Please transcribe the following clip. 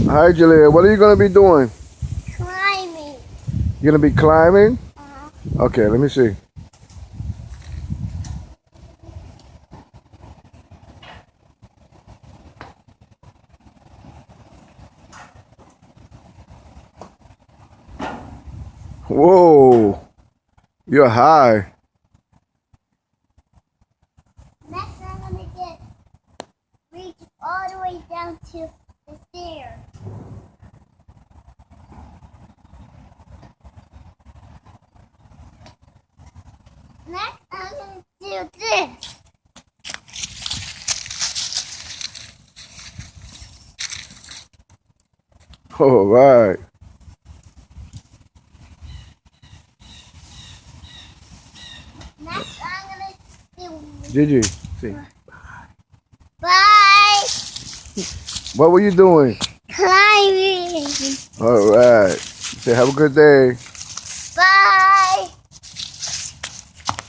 Hi, Jalia. What are you going to be doing? Climbing. You're going to be climbing? Uh-huh. Okay, let me see. Whoa. You're high. Next, I'm gonna reach all the way down to the stairs. Next, I'm gonna do this. All right. Next, I'm gonna do. Gigi, see. Bye. What were you doing? Climbing. All right. Say, have a good day.